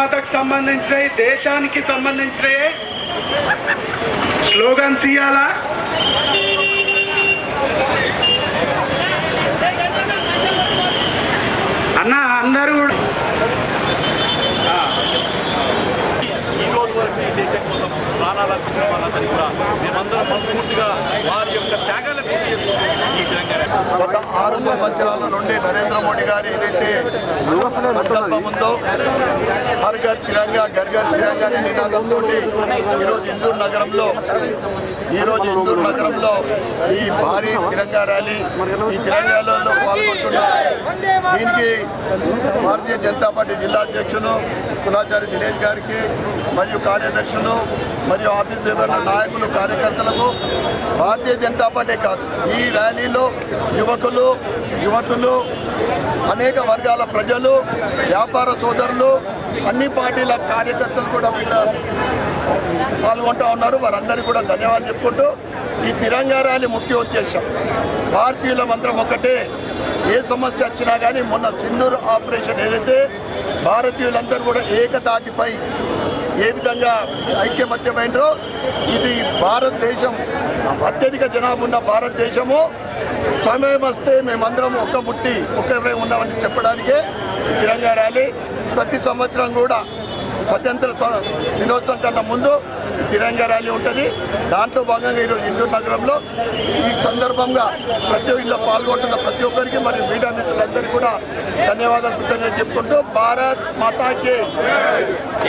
మాతకు సంబంధించిన దేశానికి సంబంధించిన స్లోగన్స్ ఇవ్వాలా? అన్న అందరూ ఈరోజు వరకు ఈ దేశం కోసం ప్రాణాలు అర్పించిన వాళ్ళందరికీ కూడా మేమందరం మనస్ఫూర్తిగా వారి యొక్క త్యాగాలను ఈ తెలంగాణ గత 6 సంవత్సరాల నుండి నరేంద్ర మోడీ గారు ఏదైతే సంకల్పం ఉందో హర్ ఘర్ తిరంగా ఘర్ ఘర్ తిరంగా అనే నినాదంతో ఈరోజు ఇందూర్ నగరంలో ఈ భారీ తిరంగా ర్యాలీ ఈ తిరంగాలో పాల్గొంటున్నారు. దీనికి భారతీయ జనతా పార్టీ జిల్లా అధ్యక్షులు కులాచారి దినేష్ గారికి మరియు కార్యదర్శులు మరియు ఆఫీస్ మెంబర్ల నాయకులు కార్యకర్తలకు భారతీయ జనతా పార్టీ కాదు ఈ ర్యాలీలో యువతులు అనేక వర్గాల ప్రజలు వ్యాపార సోదరులు అన్ని పార్టీల కార్యకర్తలు కూడా వీళ్ళ పాల్గొంటూ ఉన్నారు. వారందరికీ కూడా ధన్యవాదాలు చెప్పుకుంటూ ఈ తిరంగా ర్యాలీ ముఖ్య ఉద్దేశం భారతీయుల మంత్రం ఒకటే. ఏ సమస్య వచ్చినా కానీ మొన్న సింధూర్ ఆపరేషన్ ఏదైతే భారతీయులందరూ కూడా ఏకతాటిపై ఏ విధంగా ఐక్యమత్యమైనరో ఇది భారతదేశం అత్యధిక జనాభా ఉన్న భారతదేశము సమయం వస్తే మేమందరం ఒక్క ముట్టి ఒక్కరే ఉన్నామని చెప్పడానికే తిరంగా ర్యాలీ. ప్రతి సంవత్సరం కూడా స్వతంత్ర దినోత్సవం కన్నా ముందు తిరంగా ర్యాలీ ఉంటుంది. దాంట్లో భాగంగా ఈరోజు ఇందూర్ నగరంలో ఈ సందర్భంగా ప్రతి ఇంట్లో పాల్గొంటున్న ప్రతి ఒక్కరికి మరియు మీడియా మిత్రులందరికీ కూడా ధన్యవాదాలు కృతజ్ఞతలు చెప్పుకుంటూ భారత్ మాతాకి.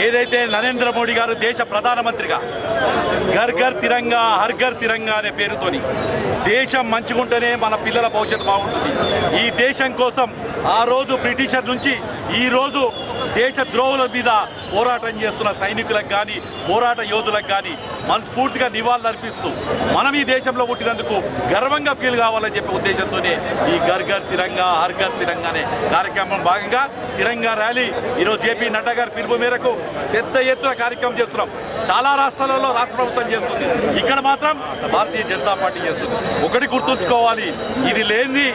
ఏదైతే నరేంద్ర మోడీ గారు దేశ ప్రధానమంత్రిగా ఘర్ ఘర్ తిరంగా హర్ ఘర్ తిరంగా అనే పేరుతోని దేశం మంచిగుంటేనే మన పిల్లల భవిష్యత్తు బాగుంటుంది. ఈ దేశం కోసం ఆ రోజు బ్రిటిషర్ నుంచి ఈరోజు దేశ ద్రోహుల మీద పోరాటం చేస్తున్న సైనికులకు కానీ పోరాట యోధులకు కానీ మనస్ఫూర్తిగా నివాళులు అర్పిస్తూ మనం ఈ దేశంలో పుట్టినందుకు గర్వంగా ఫీల్ కావాలని చెప్పే ఉద్దేశంతోనే ఈ ఘర్ ఘర్ తిరంగా హర్ ఘర్ తిరంగా అనే కార్యక్రమం భాగంగా తిరంగా ర్యాలీ ఈరోజు జేపీ నడ్డా గారి పిలుపు మేరకు పెద్ద ఎత్తున కార్యక్రమం చేస్తున్నాం. చాలా రాష్ట్రాలలో రాష్ట్ర ప్రభుత్వం చేస్తుంది, ఇక్కడ మాత్రం భారతీయ జనతా పార్టీ చేస్తుంది. ఒకటి గుర్తుంచుకోవాలి, ఇది లేనిది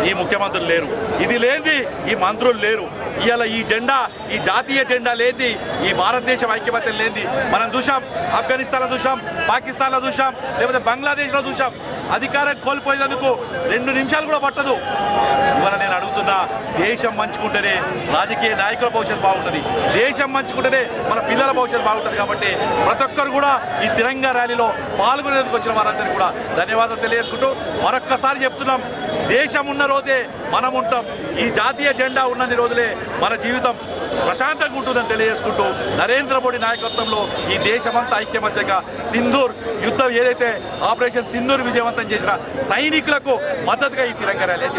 ఈ ముఖ్యమంత్రులు లేరు, ఇది లేనిది ఈ మంత్రులు లేరు. ఇవాళ ఈ జెండా ఈ జాతీయ జెండా లేనిది ఈ భారతదేశం ఐక్యమత్యం లేనిది మనం చూసాం. ఆఫ్ఘనిస్తాన్లో చూసాం, పాకిస్తాన్లో చూసాం, లేకపోతే బంగ్లాదేశ్లో చూసాం. అధికారం కోల్పోయేందుకు 2 నిమిషాలు కూడా పట్టదు. ఇవాళ నేను అడుగుతున్నా, దేశం మంచుకుంటేనే రాజకీయ నాయకుల భవిష్యత్తు బాగుంటుంది, దేశం మంచుకుంటేనే మన పిల్లల భవిష్యత్తు బాగుంటుంది. కాబట్టి ప్రతి ఒక్కరు కూడా ఈ తిరంగా ర్యాలీలో పాల్గొనేందుకు వచ్చిన వారందరికీ కూడా ధన్యవాదాలు తెలియజేసుకుంటూ మరొక్కసారి చెప్తున్నాం, దేశం ఉన్న రోజే మనం ఉంటాం. ఈ జాతీయ జెండా ఉన్నన్ని రోజులే మన జీవితం ప్రశాంతంగా ఉంటుందని తెలియజేసుకుంటూ నరేంద్ర మోడీ నాయకత్వంలో ఈ దేశమంతా ఐక్యమత్యంగా సింధూర్ యుద్ధం ఏదైతే ఆపరేషన్ సింధూర్ విజయవంతం చేసిన సైనికులకు మద్దతుగా ఈ తిరంగా ర్యాలీ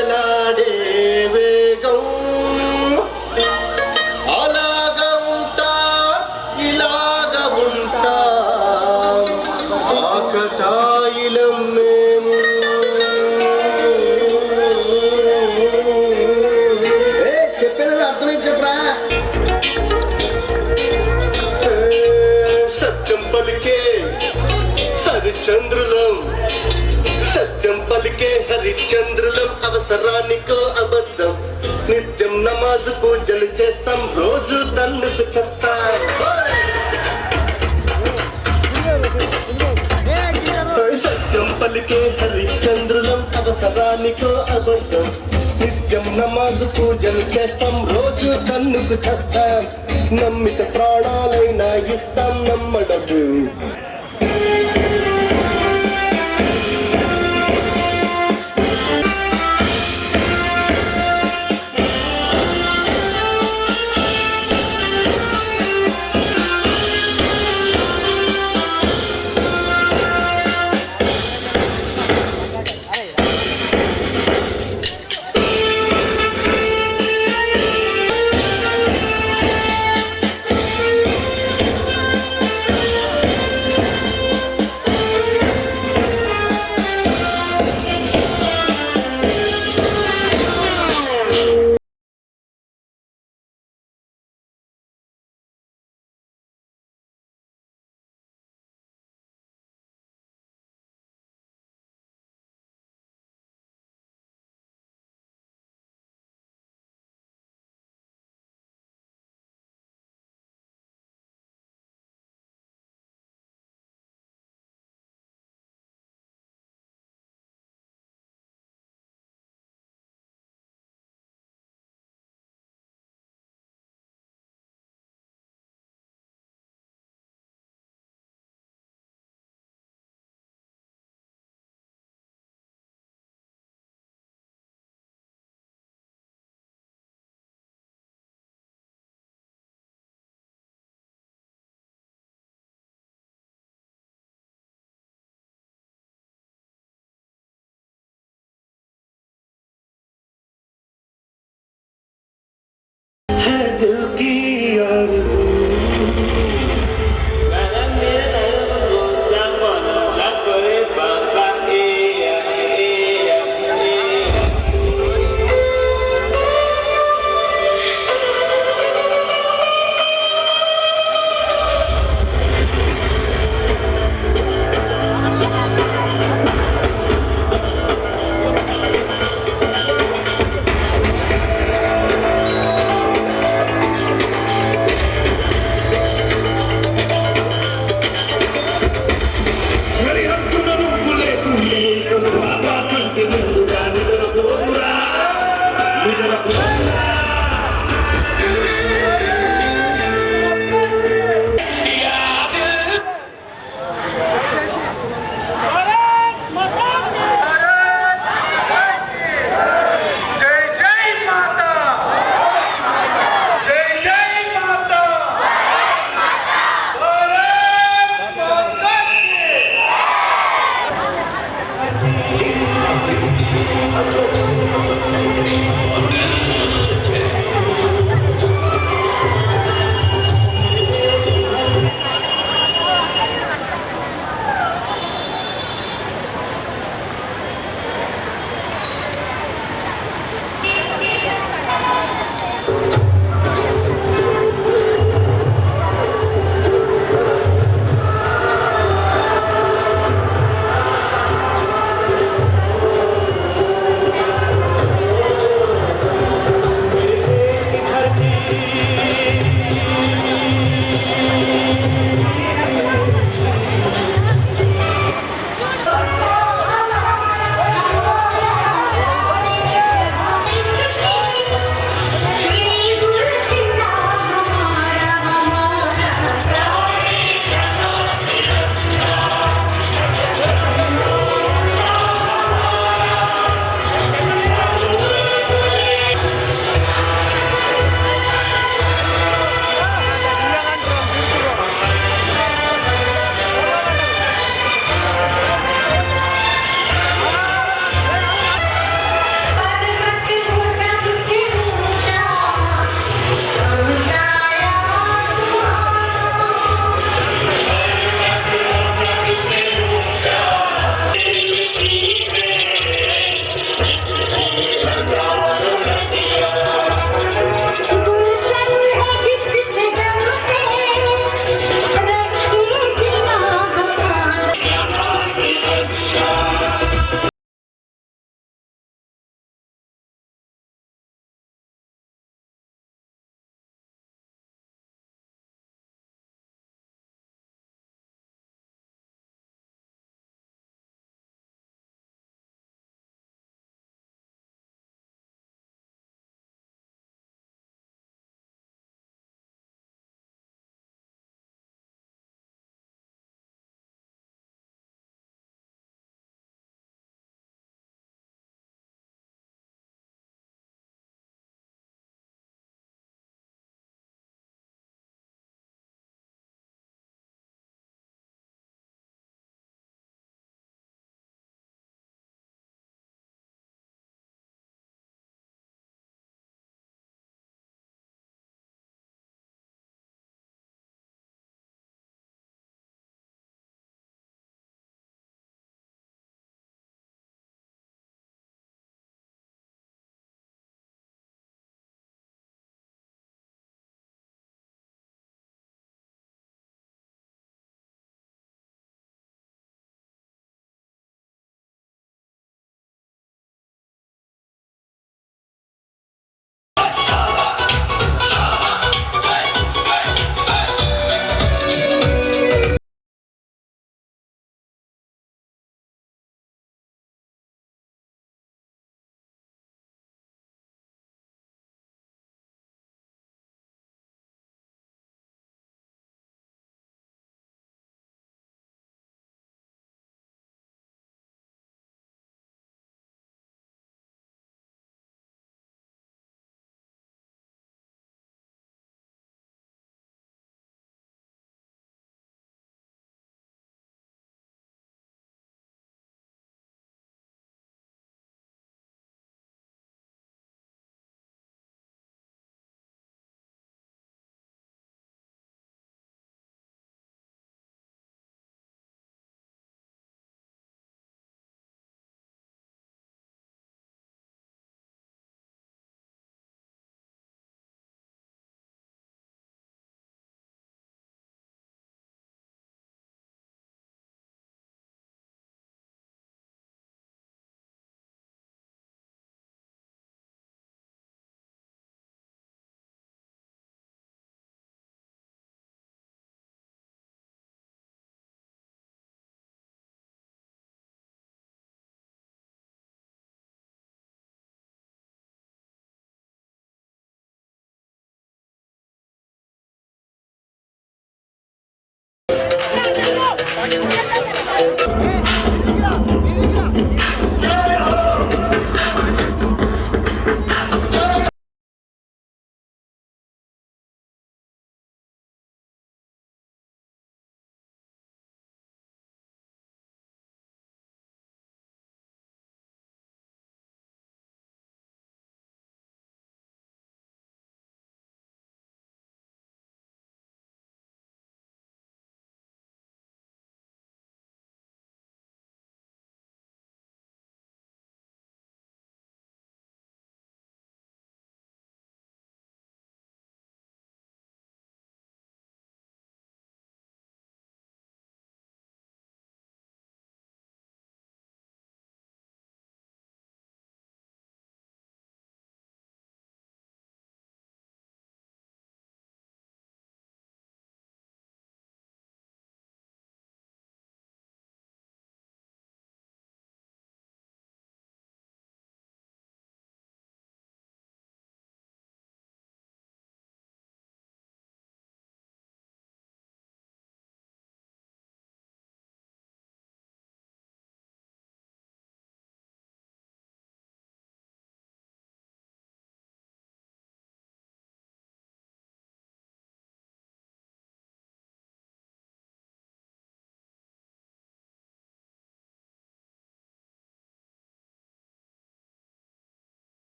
కదలాడే వేగం అలాగ ఉంటా ఇలాగ ఉంటా ఆకతాయిలం మేము చెప్పేది అర్థమైంది చెప్పరా సత్యం పలికే హరిచంద్రులం సత్యం పలికే హరిచంద్రులం అవసరానికో అబద్ధం నిత్యం నమాజు పూజలు చేస్తాం రోజు తన్నుకు చేస్తాం సత్యం పలికే హరిచంద్రులం అవసరానికో అబద్ధం నిత్యం నమాజు పూజలు చేస్తాం రోజు తన్నుకు చేస్తాం నమ్మిత ప్రాణాలైనా ఇస్తాం నమ్మడము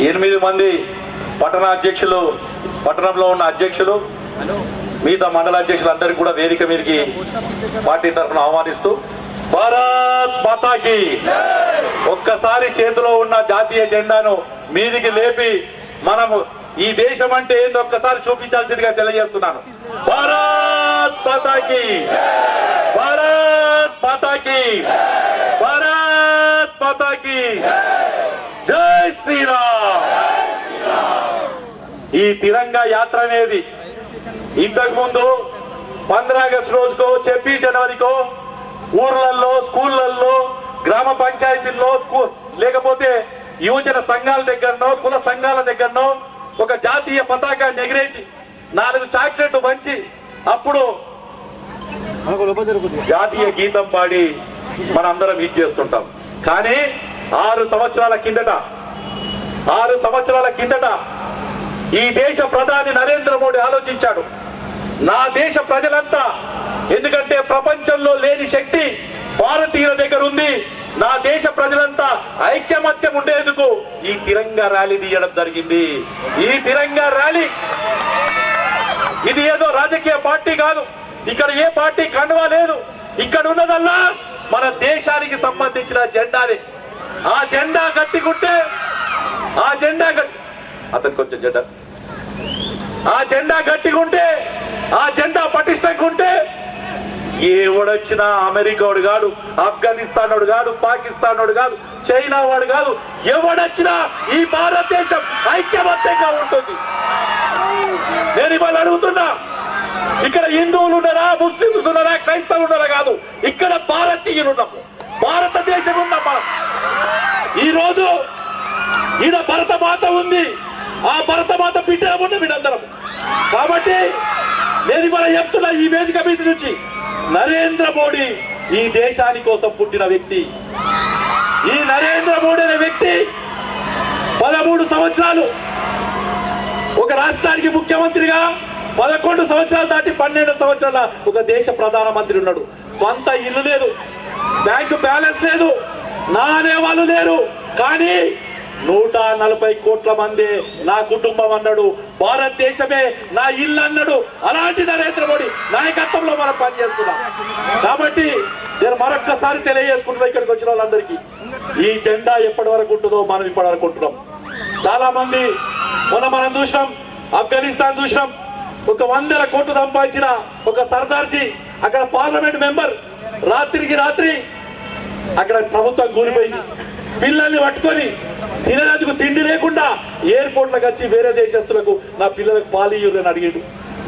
8 మంది పట్టణాధ్యక్షులు, పట్టణంలో ఉన్న అధ్యక్షులు, మిగతా మండల అధ్యక్షులు అందరికీ కూడా వేదిక మీదకి పార్టీ తరఫున ఆహ్వానిస్తూ, భారత్ మాతాకి ఒక్కసారి చేతిలో ఉన్న జాతీయ జెండాను మీదికి లేపి మనము ఈ దేశం అంటే ఏందో ఒక్కసారి చూపించాల్సిందిగా తెలియజేస్తున్నాను. భారత్ మాతాకి, భారత్ మాతాకి, భారత్ మాతాకి జై శ్రీరామ్. ఈ తిరంగా యాత్ర అనేది ఇంతకు ముందు 15 ఆగస్టు రోజుకో, 26 జనవరికో ఊర్లలో, స్కూళ్ళల్లో, గ్రామ పంచాయతీల్లో, లేకపోతే యువజన సంఘాల దగ్గరనో, కుల సంఘాల దగ్గరనో ఒక జాతీయ పతాకాన్ని ఎగిరేసి 4 చాక్లెట్లు పంచి అప్పుడు జాతీయ గీతం పాడి మనందరం ఇది చేస్తుంటాం. కానీ 6 సంవత్సరాల కిందట ఈ దేశ ప్రధాని నరేంద్ర మోడీ ఆలోచించాడు, నా దేశ ప్రజలంతా, ఎందుకంటే ప్రపంచంలో లేని శక్తి భారతీయుల దగ్గర ఉంది, నా దేశ ప్రజలంతా ఐక్యమత్యం ఉండేందుకు ఈ తిరంగా ర్యాలీ తీయడం జరిగింది. ఈ తిరంగా ర్యాలీ ఇది ఏదో రాజకీయ పార్టీ కాదు, ఇక్కడ ఏ పార్టీ కండువా లేదు, ఇక్కడ ఉన్నదల్లా మన దేశానికి సంబంధించిన జెండానే. ఆ జెండా కట్టుకుంటే, ఆ జెండా అతనికి కొంచెం జెండా, ఆ జెండా గట్టిగుంటే, ఆ జెండా పటిష్టంగా ఉంటే ఎవడొచ్చినా అమెరికాడు కాదు, ఆఫ్ఘనిస్తాన్ వాడు కాదు, పాకిస్తాన్ వాడు కాదు, చైనా వాడు కాదు, ఎవడొచ్చినా ఈ భారతదేశం ఐక్యమత్యంగా ఉంటుంది. నేను ఇవాళ అడుగుతున్నా, ఇక్కడ హిందువులు ఉన్నారా, ముస్లింస్ ఉన్నారా, క్రైస్తవులు ఉన్నారా కాదు, ఇక్కడ భారతీయులు ఉన్నాము, భారతదేశం ఉన్నాం మనం. ఈ రోజు ఈయన భరతమాత ఉంది, ఆ భరతమాత బిడ్డలు ఉన్న వీళ్ళందరం. కాబట్టి నేను ఇవాళ చెప్తున్నా ఈ వేదిక మీద నుంచి, నరేంద్ర మోడీ ఈ దేశాని కోసం పుట్టిన వ్యక్తి. ఈ నరేంద్ర మోడీ అనే వ్యక్తి 13 సంవత్సరాలు ఒక రాష్ట్రానికి ముఖ్యమంత్రిగా, 11 సంవత్సరాలు దాటి 12 సంవత్సరాల ఒక దేశ ప్రధానమంత్రి ఉన్నాడు. సొంత ఇల్లు లేదు, బ్యాంకు బ్యాలెన్స్ లేదు, నా అనేవాళ్ళు లేరు. కానీ 140 కోట్ల మంది నా కుటుంబం అన్నాడు, భారతదేశమే నా ఇల్లు అన్నాడు. అలాంటి నరేంద్ర మోడీ నాయకత్వంలో మనం పనిచేస్తున్నాం. కాబట్టి నేను మరొక్కసారి తెలియజేసుకుంటున్నా ఇక్కడికి వచ్చిన వాళ్ళందరికీ, ఈ జెండా ఎప్పటి వరకు ఉంటుందో మనం ఇప్పటి వరకు ఉంటున్నాం. చాలా మంది మనం చూసినాం, ఆఫ్ఘనిస్తాన్ చూసినాం, ఒక 100 కోట్లు సంపాదించిన ఒక సర్దార్జీ అక్కడ పార్లమెంట్ మెంబర్ రాత్రికి రాత్రి అక్కడ ప్రభుత్వం కూలిపోయింది. పిల్లల్ని పట్టుకొని తినేందుకు తిండి లేకుండా ఎయిర్పోర్ట్లకు వచ్చి వేరే దేశస్తులకు నా పిల్లలకు పాలియ్యూరని అడిగాడు.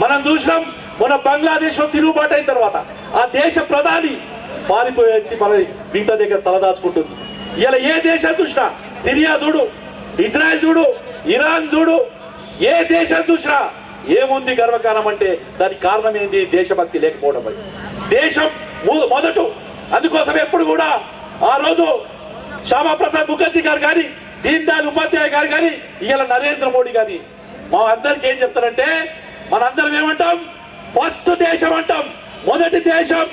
మనం చూసినాం, మన బంగ్లాదేశ్ లో తిరుగుబాటు అయిన తర్వాత ఆ దేశ ప్రధాని పారిపోయి వచ్చి మన మిగతా దగ్గర తలదాచుకుంటుంది. ఇలా ఏ దేశం చూసినా, సిరియా చూడు, ఇజ్రాయెల్ చూడు, ఇరాన్ చూడు, ఏ దేశం చూసినా ఏముంది గర్వకారణం అంటే దానికి కారణం ఏంది? దేశభక్తి లేకపోవడం. దేశం మొదట. అందుకోసం ఎప్పుడు కూడా ఆ రోజు శ్యామాప్రసాద్ ముఖర్జీ గారు కానీ, దీన్ దయాళ్ ఉపాధ్యాయ గారు కానీ, ఇవాళ నరేంద్ర మోడీ గారి మా అందరికి ఏం చెప్తారంటే, మనందరం ఏమంటాం? ఫస్ట్ దేశం అంటాం, మొదటి దేశం,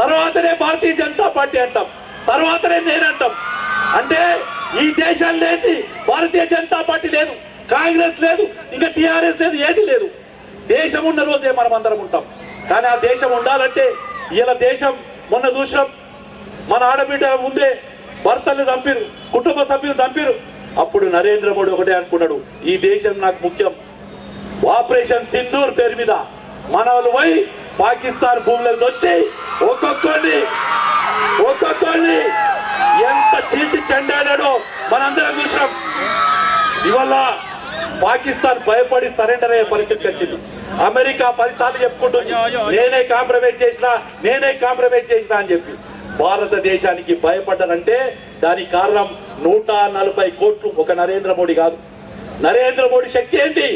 తర్వాతనే భారతీయ జనతా పార్టీ అంటాం, తర్వాతనే నేనంటాం. అంటే ఈ దేశం లేదు, భారతీయ జనతా పార్టీ లేదు, కాంగ్రెస్ లేదు, ఇంకా టిఆర్ఎస్ లేదు, ఏది లేదు. దేశం ఉన్న రోజే మనం అందరం ఉంటాం. కానీ ఆ దేశం ఉండాలంటే ఇలా దేశం మొన్న చూసినాం, మన ఆడబిడ్డ ముందే భర్తలు చంపిరు, కుటుంబ సభ్యులు చంపిరు. అప్పుడు నరేంద్ర మోడీ ఒకటే అనుకున్నాడు, ఈ దేశం నాకు ముఖ్యం. ఆపరేషన్ సింధూర్ పేరు మీద మన వాళ్ళు పోయి పాకిస్తాన్ భూములకు వచ్చి ఒక్కొక్కరిని ఎంత చీల్చి చెండాడాడో మనందరం చూసినాం. ఇవాళ పాకిస్తాన్ భయపడి సరెండర్ అయ్యే పరిస్థితికి వచ్చింది. అమెరికా 10 సార్లు చెప్పుకుంటుంది, నేనే కాంప్రమైజ్ చేసినా అని చెప్పి. భారతదేశానికి భయపడ్డారంటే దానికి కారణం 140 కోట్లు ఒక నరేంద్ర మోడీ కాదు. నరేంద్ర మోడీ శక్తి ఏంటి?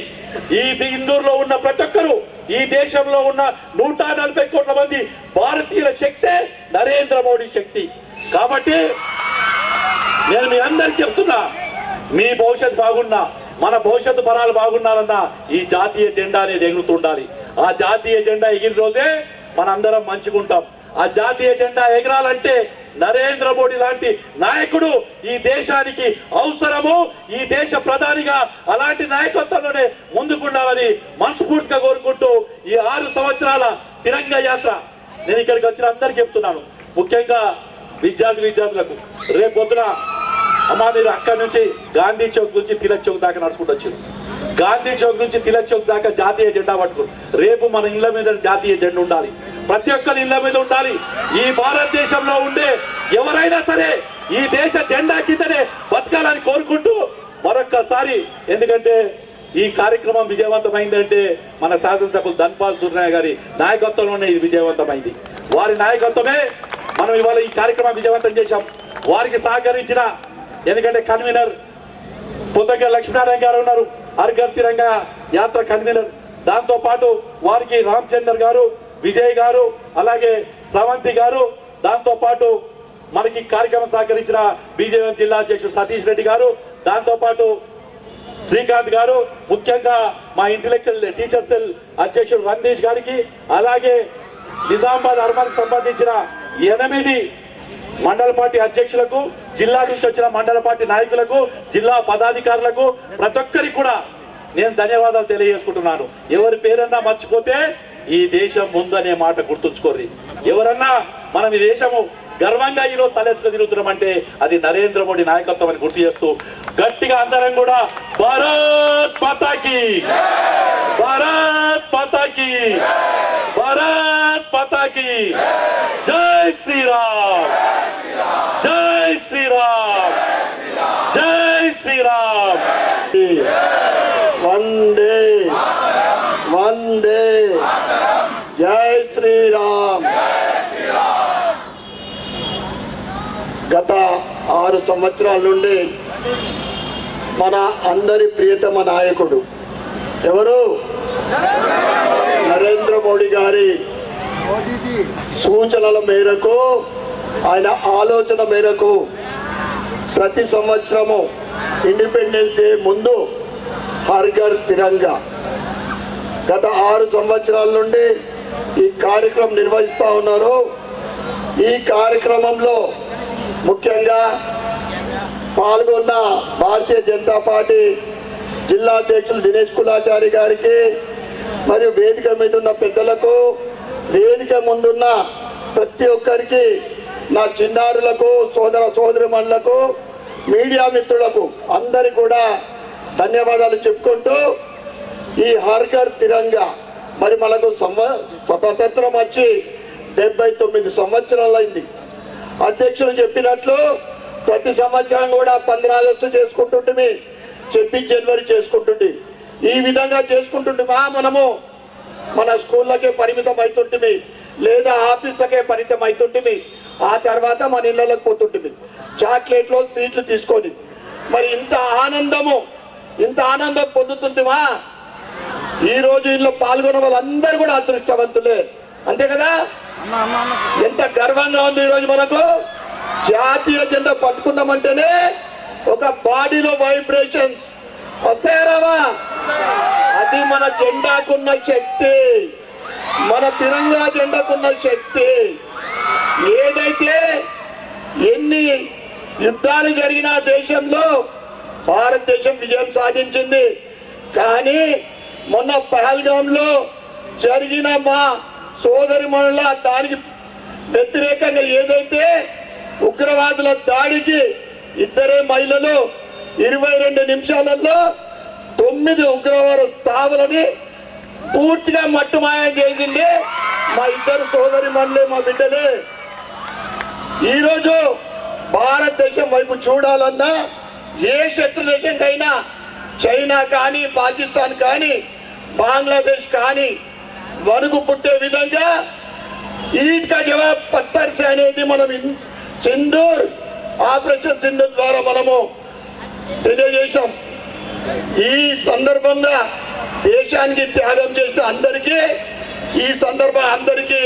ఈ ఇందూరులో ఉన్న ప్రతి ఒక్కరు, ఈ దేశంలో ఉన్న 140 కోట్ల మంది భారతీయుల శక్తే నరేంద్ర మోడీ శక్తి. కాబట్టి నేను మీ అందరికి చెప్తున్నా, మీ భవిష్యత్తు బాగున్నా, మన భవిష్యత్తు తరాలు బాగున్నారన్నా ఈ జాతీయ జెండా అనేది ఎగురుతుండాలి. ఆ జాతీయ జెండా ఎగిరిన రోజే మనందరం మంచిగుంటాం. ఆ జాతీయ జెండా ఎగరాలంటే నరేంద్ర మోడీ లాంటి నాయకుడు ఈ దేశానికి అవసరము. ఈ దేశ ప్రధానిగా అలాంటి నాయకత్వంలోనే ముందుకుండాలని మనస్ఫూర్తిగా కోరుకుంటూ ఈ 6 సంవత్సరాల తిరంగా యాత్ర నేను ఇక్కడికి వచ్చిన అందరికి చెప్తున్నాను, ముఖ్యంగా విద్యార్థులకు రేపు పొద్దున అమ్మా మీరు అక్కడి నుంచి గాంధీ చౌక్ నుంచి తిలక్ చౌక్ దాకా నడుచుకుంటూ వచ్చారు. గాంధీ చౌక్ నుంచి తిలక్ చౌక్ దాకా జాతీయ జెండా పట్టుకుని రేపు మన ఇళ్ల మీద జాతీయ జెండా ఉండాలి, ప్రతి ఒక్కరి ఇళ్ల మీద ఉండాలి. ఈ భారతదేశంలో ఉండే ఎవరైనా సరే ఈ దేశ జెండా కిందనే బతకాలని కోరుకుంటూ మరొక్కసారి, ఎందుకంటే ఈ కార్యక్రమం విజయవంతమైందంటే మన శాసనసభ్యులు ధన్పాల్ సూర్యనారాయణ గారి నాయకత్వంలోనే ఇది విజయవంతమైంది. వారి నాయకత్వమే మనం ఇవాళ ఈ కార్యక్రమం విజయవంతం చేశాం. వారికి సహకరించిన ఎందుకంటే కన్వీనర్ పొద్దుగ లక్ష్మీనారాయణ గారు ఉన్నారు, హర్ ఘర్ తిరంగా యాత్ర కన్వీనర్. దాంతో పాటు వారికి రామచందర్ గారు, విజయ్ గారు, అలాగే స్రవంతి గారు, దాంతో పాటు మనకి కార్యక్రమం సహకరించిన బీజేపీ జిల్లా అధ్యక్షుడు సతీష్ రెడ్డి గారు, దాంతో పాటు శ్రీకాంత్ గారు, ముఖ్యంగా మా ఇంటెలెక్చువల్ టీచర్ సెల్ అధ్యక్షుడు రందీష్ గారికి, అలాగే నిజామాబాద్ అర్బన్ సంబంధించిన 8 మండల పార్టీ అధ్యక్షులకు, జిల్లా నుంచి వచ్చిన మండల పార్టీ నాయకులకు, జిల్లా పదాధికారులకు, ప్రతి ఒక్కరికి కూడా నేను ధన్యవాదాలు తెలియజేసుకుంటున్నాను. ఎవరి పేరన్నా మర్చిపోతే ఈ దేశం ముందనే మాట గుర్తుంచుకోర్రి. ఎవరన్నా మనం ఈ దేశము గర్వంగా ఈరోజు తలెత్తుకు తిరుగుతున్నామంటే అది నరేంద్ర మోడీ నాయకత్వం అని గుర్తు చేస్తూ గట్టిగా అందరం కూడా భారత్ మాతాకి, భారత్ మాతాకి, భారత్ మాతాకి, జై శ్రీరామ్, జై శ్రీరామ్, జై శ్రీరామ్. వందే వందే జై శ్రీరామ్. గత 6 సంవత్సరాల నుండి మన అందరి ప్రియతమ నాయకుడు ఎవరు? నరేంద్ర మోడీ గారి సూచనల మేరకు, ఆయన ఆలోచన మేరకు ప్రతి సంవత్సరము ఇండిపెండెన్స్ డే ముందు హర్ ఘర్ తిరంగా గత 6 సంవత్సరాల నుండి ఈ కార్యక్రమం నిర్వహిస్తూ ఉన్నారు. ఈ కార్యక్రమంలో ముఖ్యంగా పాల్గొన్న భారతీయ జనతా పార్టీ జిల్లా అధ్యక్షులు దినేష్ కులాచారి గారికి, మరియు వేదిక మీద ఉన్న పెద్దలకు, వేదిక ముందున్న ప్రతి ఒక్కరికి, నా చిన్నారులకు, సోదరిమణులకు, మీడియా మిత్రులకు అందరికీ కూడా ధన్యవాదాలు చెప్పుకుంటూ ఈ హర్ ఘర్ తిరంగా మరి మనకు స్వతంత్రం వచ్చి 79 సంవత్సరాలు అయింది. అధ్యక్షులు చెప్పినట్లు ప్రతి సంవత్సరం కూడా 15 ఆగస్టు చేసుకుంటుంటే, 26 జనవరి చేసుకుంటుంటే, ఈ విధంగా చేసుకుంటుంటే మనము మన స్కూళ్ళకే పరిమితం అవుతుంటే, లేదా ఆఫీసులకే పరిమితం అవుతుంటే, ఆ తర్వాత మన ఇళ్ళకి పోతుంటే చాక్లెట్లు స్వీట్లు తీసుకొని మరి ఇంత ఆనందం పొందుతుంటేమా ఈ రోజు ఇంట్లో పాల్గొన్న వాళ్ళందరూ కూడా అదృష్టవంతులే, అంతే కదా? ఎంత గర్వంగా ఉంది ఈరోజు మనకు. జాతీయ జెండా పట్టుకున్నామంటేనే ఒక బాడీలో వైబ్రేషన్స్ వస్తాయా రావా? అది మన జెండాకున్న శక్తి, మన తిరంగా జెండాకున్న శక్తి. ఏదైతే ఎన్ని యుద్ధాలు జరిగిన దేశంలో భారతదేశం విజయం సాధించింది, కానీ మొన్న పహల్గాంలో జరిగిన మా సోదరిమణుల దానికి వ్యతిరేకంగా ఏదైతే ఉగ్రవాదుల దాడికి 2 మహిళలు 22 నిమిషాలలో 9 ఉగ్రవాద స్థావరాలని పూర్తిగా మట్టుమాయం చేసింది మా 2 సోదరిమణులే, మా బిడ్డలే. ఈరోజు భారతదేశం వైపు చూడాలన్నా ఏ శత్రు దేశంకైనా, చైనా కానీ, పాకిస్తాన్ కానీ, బంగ్లాదేశ్ కానీ వణుకు పుట్టే విధంగా ఈద్ కా జవాబ్ పత్తర్ సే అనేది మనం సింధూర్ ఆపరేషన్ సింధూర్ ద్వారా మనము తెలియజేశాం. ఈ సందర్భంగా దేశానికి త్యాగం చేసిన అందరికీ ఈ సందర్భం అందరికీ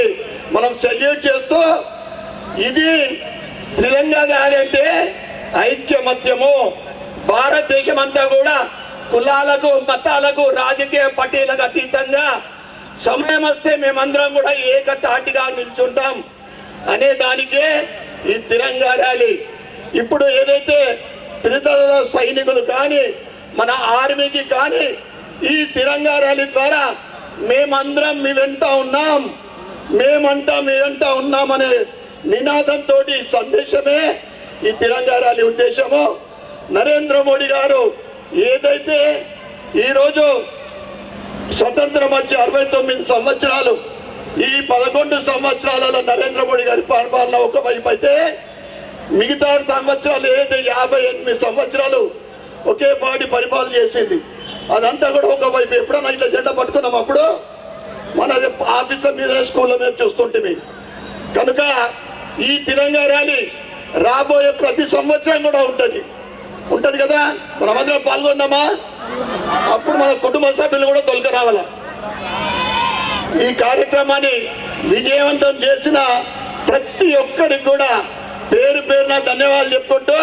మనం సెల్యూట్ చేస్తూ, ఇది తెలంగాణ అంటే ఐక్యమత్యము. భారతదేశం అంతా కూడా కులాలకు, మతాలకు, రాజకీయ పార్టీలకు అతీతంగా సమయం వస్తే మేమందరం కూడా ఏకతాటిగా నిల్చుంటాం అనే దానికే ఈ తిరంగా ర్యాలీ. ఇప్పుడు ఏదైతే త్రిదళ సైనికులు కానీ మన ఆర్మీకి కానీ ఈ తిరంగా ర్యాలీ ద్వారా మేమందరం మీ వెంట ఉన్నాం, మేమంతా మీ వెంట ఉన్నామనే నినాదంతో సందేశమే ఈ తిరంగా ర్యాలీ ఉద్దేశము. నరేంద్ర మోడీ గారు ఏదైతే ఈరోజు స్వతంత్రం వచ్చి 69 సంవత్సరాలు, ఈ 11 సంవత్సరాలలో నరేంద్ర మోడీ గారి పరిపాలన ఒకవైపు అయితే మిగతా సంవత్సరాలు ఏదైతే 58 సంవత్సరాలు ఒకే పార్టీ పరిపాలన చేసింది అదంతా కూడా ఒకవైపు. ఎప్పుడన్నా ఇట్లా జెండా పట్టుకున్నాం అప్పుడు మన ఆఫీసుల మీద స్కూళ్ళ మీద చూస్తుంటే. కనుక ఈ తిరంగా ర్యాలీ రాబోయే ప్రతి సంవత్సరం కూడా ఉంటది కదా. మనమందరం పాల్గొందామా? అప్పుడు మన కుటుంబ సభ్యులు కూడా తొలక రావాల. ఈ కార్యక్రమాన్ని విజయవంతం చేసిన ప్రతి ఒక్కరికి కూడా పేరు పేరున ధన్యవాదాలు చెప్పుకుంటూ